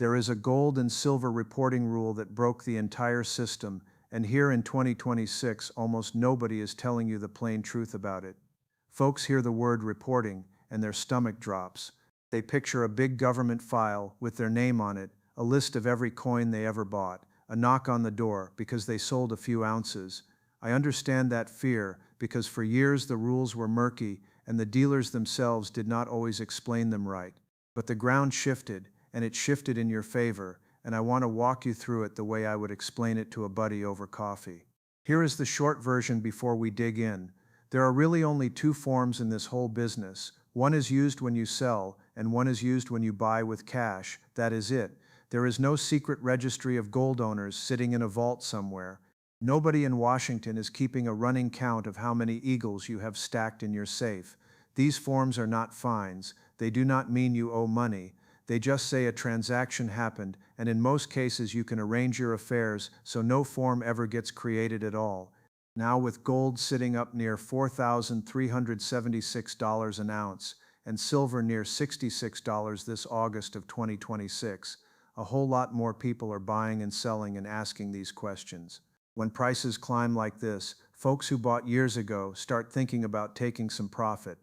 There is a gold and silver reporting rule that broke the entire system, and here in 2026, almost nobody is telling you the plain truth about it. Folks hear the word reporting, and their stomach drops. They picture a big government file with their name on it, a list of every coin they ever bought, a knock on the door because they sold a few ounces. I understand that fear because for years the rules were murky and the dealers themselves did not always explain them right. But the ground shifted, and it shifted in your favor, and I want to walk you through it the way I would explain it to a buddy over coffee. Here is the short version before we dig in. There are really only two forms in this whole business. One is used when you sell, and one is used when you buy with cash. That is it. There is no secret registry of gold owners sitting in a vault somewhere. Nobody in Washington is keeping a running count of how many eagles you have stacked in your safe. These forms are not fines. They do not mean you owe money. They just say a transaction happened, and in most cases you can arrange your affairs so no form ever gets created at all. Now with gold sitting up near $4,376 an ounce and silver near $66 this August of 2026, a whole lot more people are buying and selling and asking these questions. When prices climb like this, folks who bought years ago start thinking about taking some profit,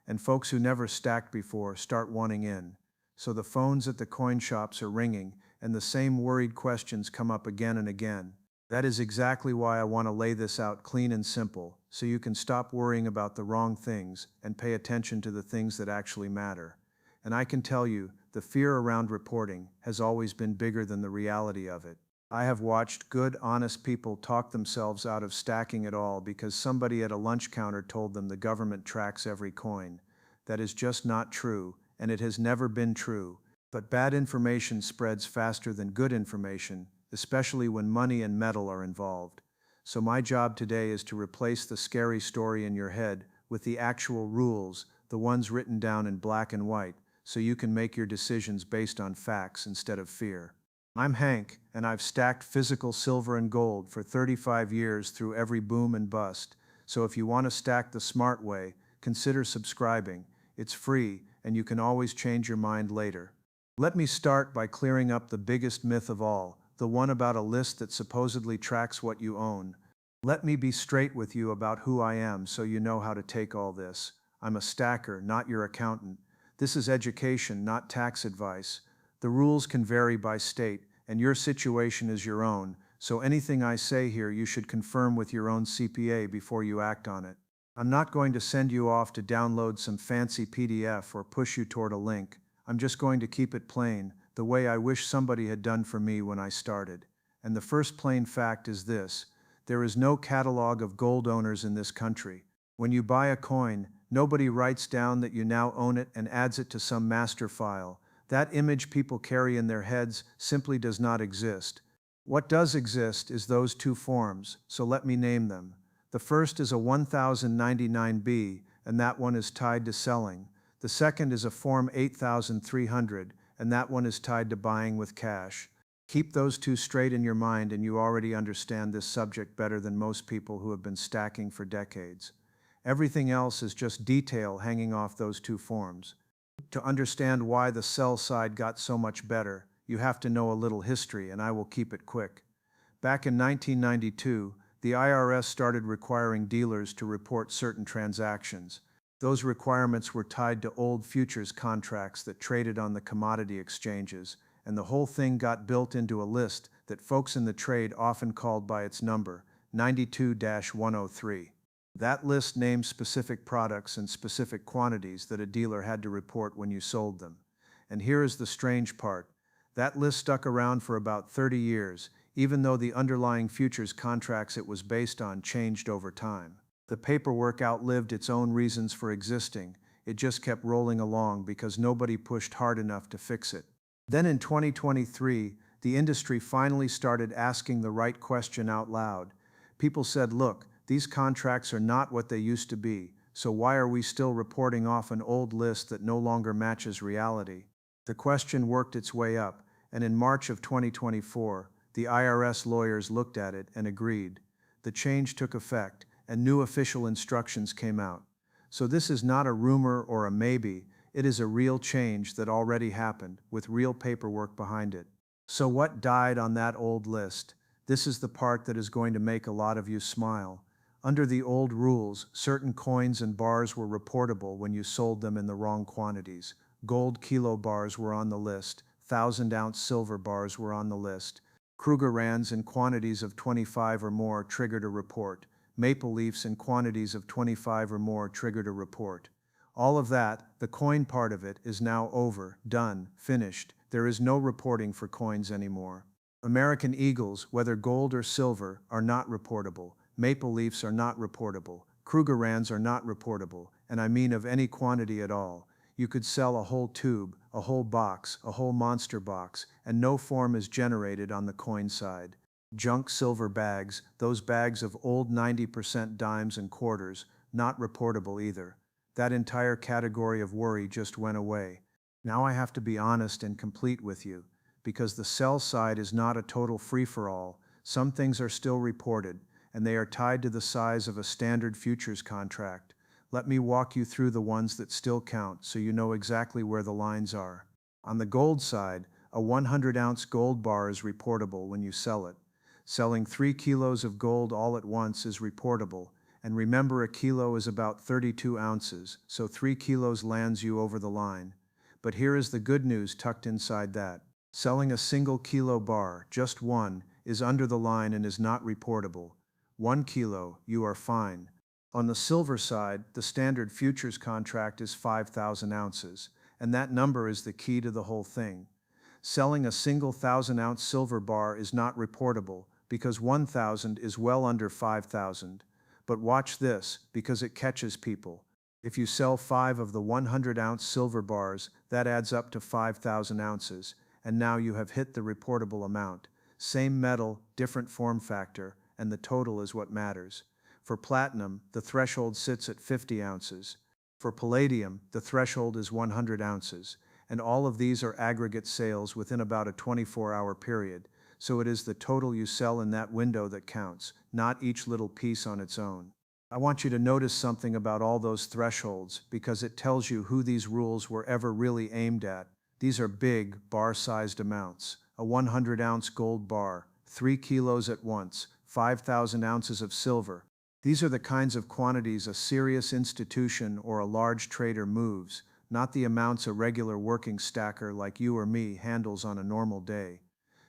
and folks who never stacked before start wanting in. So the phones at the coin shops are ringing, and the same worried questions come up again and again. That is exactly why I want to lay this out clean and simple, so you can stop worrying about the wrong things and pay attention to the things that actually matter. And I can tell you, the fear around reporting has always been bigger than the reality of it. I have watched good, honest people talk themselves out of stacking it all because somebody at a lunch counter told them the government tracks every coin. That is just not true, and it has never been true. But bad information spreads faster than good information, especially when money and metal are involved. So my job today is to replace the scary story in your head with the actual rules, the ones written down in black and white, so you can make your decisions based on facts instead of fear. I'm Hank, and I've stacked physical silver and gold for 35 years through every boom and bust. So if you want to stack the smart way, consider subscribing. It's free, and you can always change your mind later. Let me start by clearing up the biggest myth of all, the one about a list that supposedly tracks what you own. Let me be straight with you about who I am so you know how to take all this. I'm a stacker, not your accountant. This is education, not tax advice. The rules can vary by state, and your situation is your own, so anything I say here you should confirm with your own CPA before you act on it. I'm not going to send you off to download some fancy PDF or push you toward a link. I'm just going to keep it plain, the way I wish somebody had done for me when I started. And the first plain fact is this: there is no catalog of gold owners in this country. When you buy a coin, nobody writes down that you now own it and adds it to some master file. That image people carry in their heads simply does not exist. What does exist is those two forms, so let me name them. The first is a 1099B, and that one is tied to selling. The second is a Form 8300, and that one is tied to buying with cash. Keep those two straight in your mind and you already understand this subject better than most people who have been stacking for decades. Everything else is just detail hanging off those two forms. To understand why the sell side got so much better, you have to know a little history, and I will keep it quick. Back in 1992, the IRS started requiring dealers to report certain transactions. Those requirements were tied to old futures contracts that traded on the commodity exchanges, and the whole thing got built into a list that folks in the trade often called by its number, 92-103. That list named specific products and specific quantities that a dealer had to report when you sold them. And here is the strange part. That list stuck around for about 30 years, even though the underlying futures contracts it was based on changed over time. The paperwork outlived its own reasons for existing. It just kept rolling along because nobody pushed hard enough to fix it. Then in 2023, the industry finally started asking the right question out loud. People said, look, these contracts are not what they used to be, so why are we still reporting off an old list that no longer matches reality? The question worked its way up, and in March of 2024, the IRS lawyers looked at it and agreed. The change took effect, and new official instructions came out. So this is not a rumor or a maybe, It is a real change that already happened, with real paperwork behind it. So what died on that old list? This is the part that is going to make a lot of you smile. Under the old rules, certain coins and bars were reportable when you sold them in the wrong quantities. Gold kilo bars were on the list. 1,000-ounce silver bars were on the list. Krugerrands in quantities of 25 or more triggered a report. Maple leafs in quantities of 25 or more triggered a report. All of that, the coin part of it, is now over, done, finished. There is no reporting for coins anymore. American Eagles, whether gold or silver, are not reportable. Maple leafs are not reportable. Krugerrands are not reportable, and I mean of any quantity at all. You could sell a whole tube, a whole box, a whole monster box, and no form is generated on the coin side. Junk silver bags, those bags of old 90% dimes and quarters, not reportable either. That entire category of worry just went away. Now I have to be honest and complete with you, because the sell side is not a total free-for-all. Some things are still reported, and they are tied to the size of a standard futures contract. Let me walk you through the ones that still count so you know exactly where the lines are. On the gold side, a 100-ounce gold bar is reportable when you sell it. Selling 3 kilos of gold all at once is reportable, and remember a kilo is about 32 ounces, so 3 kilos lands you over the line. But here is the good news tucked inside that. Selling a single kilo bar, just one, is under the line and is not reportable. 1 kilo, you are fine. On the silver side, the standard futures contract is 5,000 ounces, and that number is the key to the whole thing. Selling a single 1,000-ounce silver bar is not reportable because 1,000 is well under 5,000. But watch this, because it catches people. If you sell 5 of the 100-ounce silver bars, that adds up to 5,000 ounces, and now you have hit the reportable amount. Same metal, different form factor, and the total is what matters. For platinum, the threshold sits at 50 ounces. For palladium, the threshold is 100 ounces, and all of these are aggregate sales within about a 24-hour period, so it is the total you sell in that window that counts, not each little piece on its own. I want you to notice something about all those thresholds because it tells you who these rules were ever really aimed at. These are big, bar-sized amounts. A 100-ounce gold bar, 3 kilos at once, 5,000 ounces of silver. These are the kinds of quantities a serious institution or a large trader moves, not the amounts a regular working stacker like you or me handles on a normal day.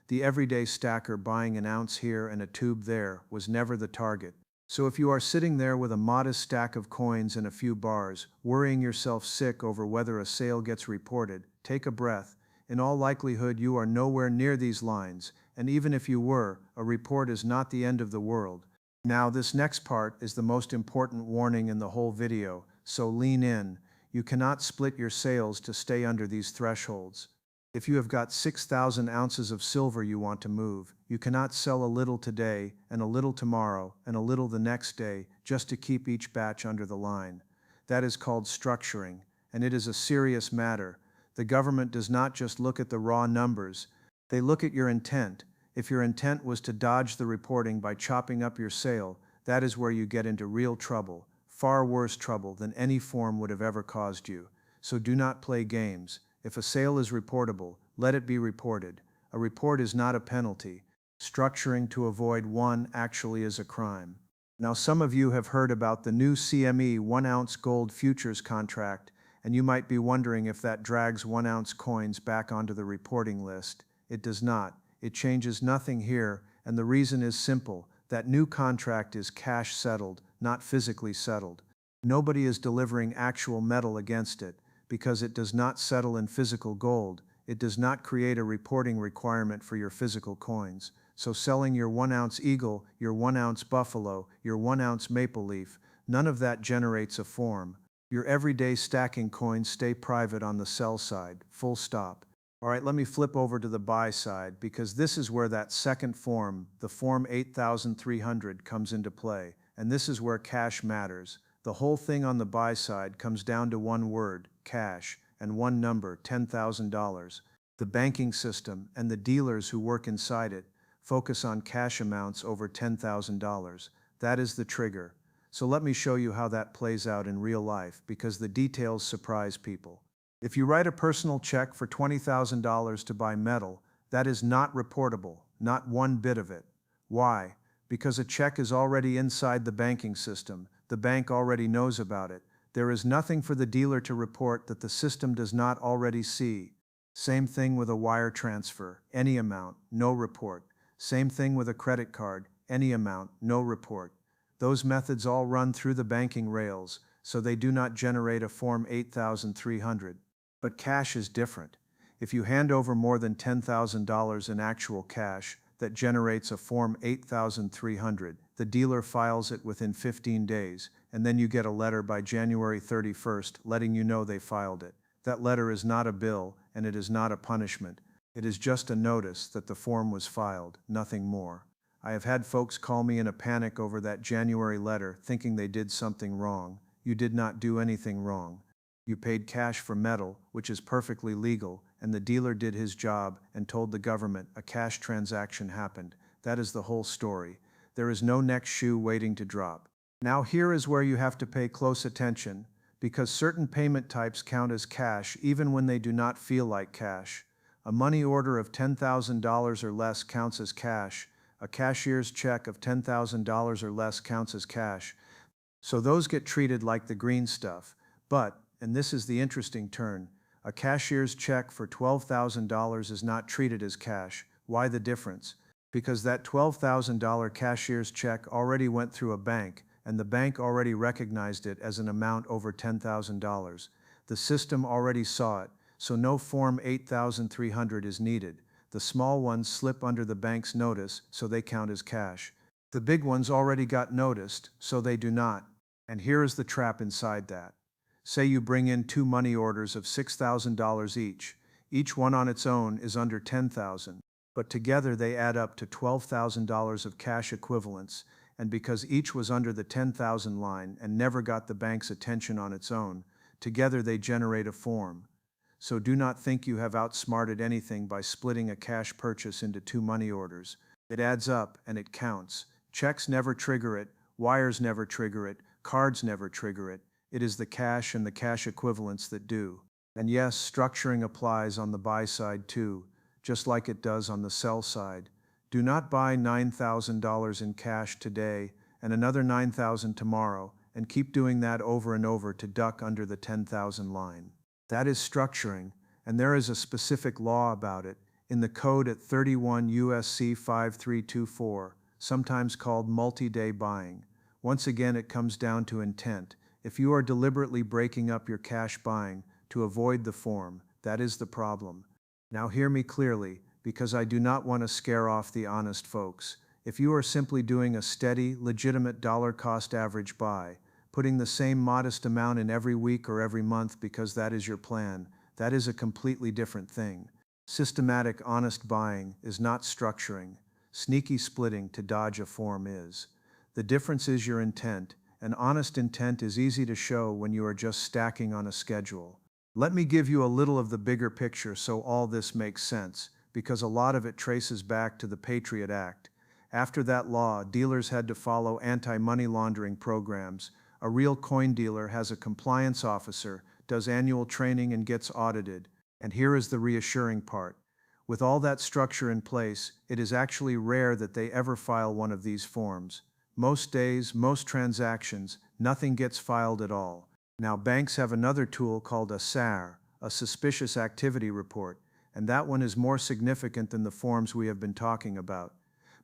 The everyday stacker buying an ounce here and a tube there was never the target. So if you are sitting there with a modest stack of coins and a few bars, worrying yourself sick over whether a sale gets reported, take a breath. In all likelihood, you are nowhere near these lines, and even if you were, a report is not the end of the world. Now, this next part is the most important warning in the whole video, so lean in. You cannot split your sales to stay under these thresholds. If you have got 6,000 ounces of silver you want to move, you cannot sell a little today, and a little tomorrow, and a little the next day, just to keep each batch under the line. That is called structuring, and it is a serious matter. The government does not just look at the raw numbers, they look at your intent. If your intent was to dodge the reporting by chopping up your sale, that is where you get into real trouble, far worse trouble than any form would have ever caused you. So do not play games. If a sale is reportable, let it be reported. A report is not a penalty. Structuring to avoid one actually is a crime. Now, some of you have heard about the new CME 1-ounce gold futures contract, and you might be wondering if that drags 1-ounce coins back onto the reporting list. It does not. It changes nothing here, and the reason is simple. That new contract is cash settled, not physically settled. Nobody is delivering actual metal against it. Because it does not settle in physical gold, it does not create a reporting requirement for your physical coins. So selling your 1-ounce eagle, your 1-ounce buffalo, your 1-ounce maple leaf, none of that generates a form. Your everyday stacking coins stay private on the sell side, full stop. All right, let me flip over to the buy side because this is where that second form, the form 8300, comes into play, and this is where cash matters. The whole thing on the buy side comes down to one word, cash, and one number, $10,000. The banking system and the dealers who work inside it focus on cash amounts over $10,000. That is the trigger. So let me show you how that plays out in real life because the details surprise people. If you write a personal check for $20,000 to buy metal, that is not reportable, not one bit of it. Why? Because a check is already inside the banking system, the bank already knows about it. There is nothing for the dealer to report that the system does not already see. Same thing with a wire transfer, any amount, no report. Same thing with a credit card, any amount, no report. Those methods all run through the banking rails, so they do not generate a Form 8300. But cash is different. If you hand over more than $10,000 in actual cash, that generates a Form 8300. The dealer files it within 15 days, and then you get a letter by January 31st letting you know they filed it. That letter is not a bill, and it is not a punishment. It is just a notice that the form was filed, nothing more. I have had folks call me in a panic over that January letter, thinking they did something wrong. You did not do anything wrong. You paid cash for metal, which is perfectly legal, and the dealer did his job and told the government a cash transaction happened. That is the whole story. There is no next shoe waiting to drop. Now here is where you have to pay close attention, because certain payment types count as cash even when they do not feel like cash. A money order of $10,000 or less counts as cash. A cashier's check of $10,000 or less counts as cash. So those get treated like the green stuff. But, and this is the interesting turn, a cashier's check for $12,000 is not treated as cash. Why the difference? Because that $12,000 cashier's check already went through a bank, and the bank already recognized it as an amount over $10,000. The system already saw it, so no Form 8300 is needed. The small ones slip under the bank's notice, so they count as cash. The big ones already got noticed, so they do not. And here is the trap inside that. Say you bring in two money orders of $6,000 each. Each one on its own is under $10,000, but together they add up to $12,000 of cash equivalents, and because each was under the 10,000 line and never got the bank's attention on its own, together they generate a form. So do not think you have outsmarted anything by splitting a cash purchase into two money orders. It adds up and it counts. Checks never trigger it, wires never trigger it, cards never trigger it. It is the cash and the cash equivalents that do. And yes, structuring applies on the buy side too, just like it does on the sell side. Do not buy $9,000 in cash today and another $9,000 tomorrow, and keep doing that over and over to duck under the 10,000 line. That is structuring, and there is a specific law about it in the code at 31 USC 5324, sometimes called multi-day buying. Once again, it comes down to intent. If you are deliberately breaking up your cash buying to avoid the form, that is the problem. Now hear me clearly, because I do not want to scare off the honest folks. If you are simply doing a steady, legitimate dollar cost average buy, putting the same modest amount in every week or every month because that is your plan, that is a completely different thing. Systematic, honest buying is not structuring. Sneaky splitting to dodge a form is. The difference is your intent. An honest intent is easy to show when you are just stacking on a schedule. Let me give you a little of the bigger picture so all this makes sense, because a lot of it traces back to the Patriot Act. After that law, dealers had to follow anti-money laundering programs. A real coin dealer has a compliance officer, does annual training and gets audited. And here is the reassuring part. With all that structure in place, it is actually rare that they ever file one of these forms. Most days, most transactions, nothing gets filed at all. Now banks have another tool called a SAR, a Suspicious Activity Report, and that one is more significant than the forms we have been talking about.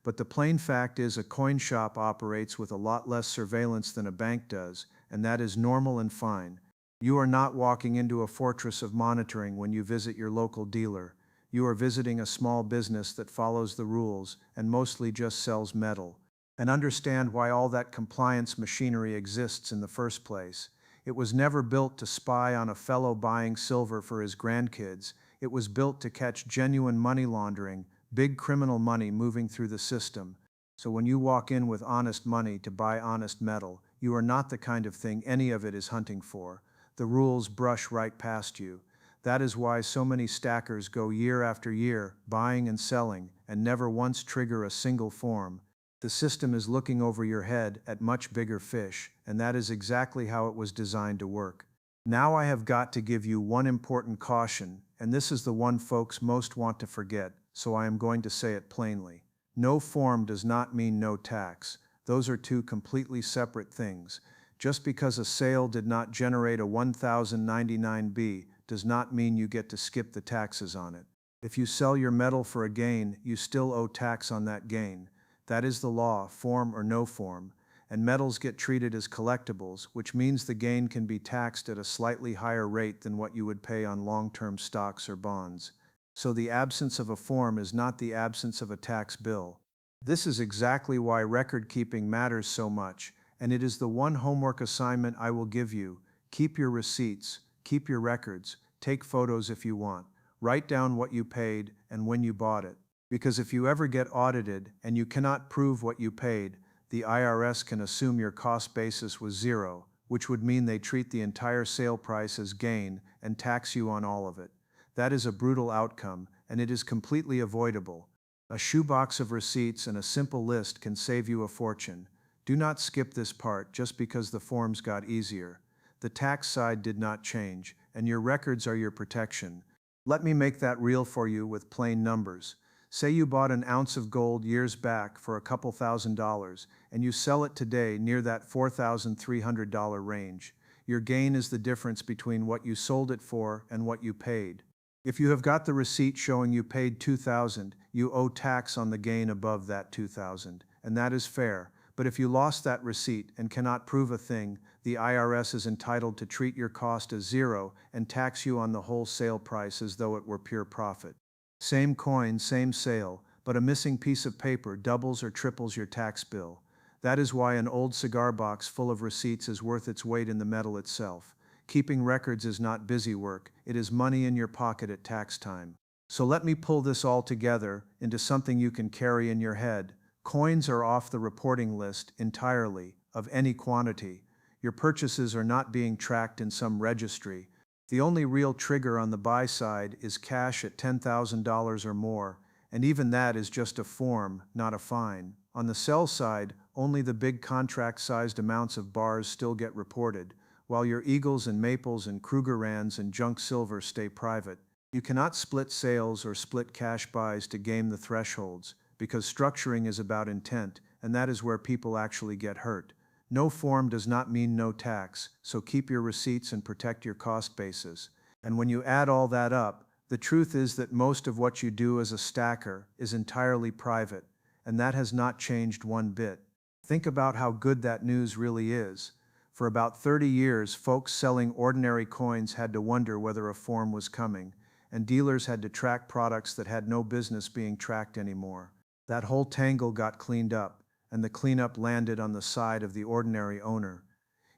But the plain fact is a coin shop operates with a lot less surveillance than a bank does, and that is normal and fine. You are not walking into a fortress of monitoring when you visit your local dealer. You are visiting a small business that follows the rules and mostly just sells metal. And understand why all that compliance machinery exists in the first place. It was never built to spy on a fellow buying silver for his grandkids. It was built to catch genuine money laundering, big criminal money moving through the system. So when you walk in with honest money to buy honest metal, you are not the kind of thing any of it is hunting for. The rules brush right past you. That is why so many stackers go year after year, buying and selling, and never once trigger a single form. The system is looking over your head at much bigger fish, and that is exactly how it was designed to work. Now I have got to give you one important caution, and this is the one folks most want to forget, so I am going to say it plainly. No form does not mean no tax. Those are two completely separate things. Just because a sale did not generate a 1099B does not mean you get to skip the taxes on it. If you sell your metal for a gain, you still owe tax on that gain. That is the law, form or no form. And metals get treated as collectibles, which means the gain can be taxed at a slightly higher rate than what you would pay on long-term stocks or bonds. So the absence of a form is not the absence of a tax bill. This is exactly why record keeping matters so much, and it is the one homework assignment I will give you. Keep your receipts, keep your records, take photos if you want, write down what you paid and when you bought it. Because if you ever get audited and you cannot prove what you paid, the IRS can assume your cost basis was zero, which would mean they treat the entire sale price as gain and tax you on all of it. That is a brutal outcome, and it is completely avoidable. A shoebox of receipts and a simple list can save you a fortune. Do not skip this part just because the forms got easier. The tax side did not change, and your records are your protection. Let me make that real for you with plain numbers. Say you bought an ounce of gold years back for a couple $1,000s, and you sell it today near that $4,300 range. Your gain is the difference between what you sold it for and what you paid. If you have got the receipt showing you paid $2,000, you owe tax on the gain above that $2,000, and that is fair. But if you lost that receipt and cannot prove a thing, the IRS is entitled to treat your cost as zero and tax you on the whole sale price as though it were pure profit. Same coin, same sale, but a missing piece of paper doubles or triples your tax bill. That is why an old cigar box full of receipts is worth its weight in the metal itself. Keeping records is not busy work, it is money in your pocket at tax time. So let me pull this all together into something you can carry in your head. Coins are off the reporting list entirely, of any quantity. Your purchases are not being tracked in some registry. The only real trigger on the buy side is cash at $10,000 or more, and even that is just a form, not a fine. On the sell side, only the big contract-sized amounts of bars still get reported, while your Eagles and Maples and Krugerrands and junk silver stay private. You cannot split sales or split cash buys to game the thresholds, because structuring is about intent, and that is where people actually get hurt. No form does not mean no tax, so keep your receipts and protect your cost basis. And when you add all that up, the truth is that most of what you do as a stacker is entirely private, and that has not changed one bit. Think about how good that news really is. For about 30 years, folks selling ordinary coins had to wonder whether a form was coming, and dealers had to track products that had no business being tracked anymore. That whole tangle got cleaned up, and the cleanup landed on the side of the ordinary owner.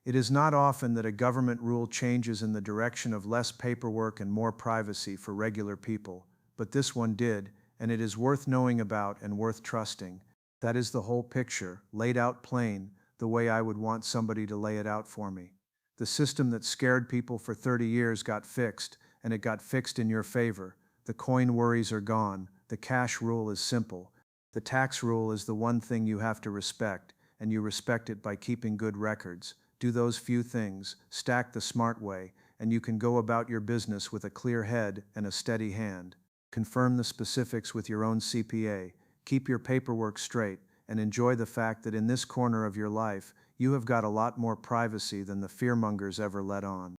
It is not often that a government rule changes in the direction of less paperwork and more privacy for regular people, but this one did, and it is worth knowing about and worth trusting. That is the whole picture, laid out plain, the way I would want somebody to lay it out for me. The system that scared people for 30 years got fixed, and it got fixed in your favor. The coin worries are gone. The cash rule is simple. The tax rule is the one thing you have to respect, and you respect it by keeping good records. Do those few things, stack the smart way, and you can go about your business with a clear head and a steady hand. Confirm the specifics with your own CPA, keep your paperwork straight, and enjoy the fact that in this corner of your life, you have got a lot more privacy than the fearmongers ever let on.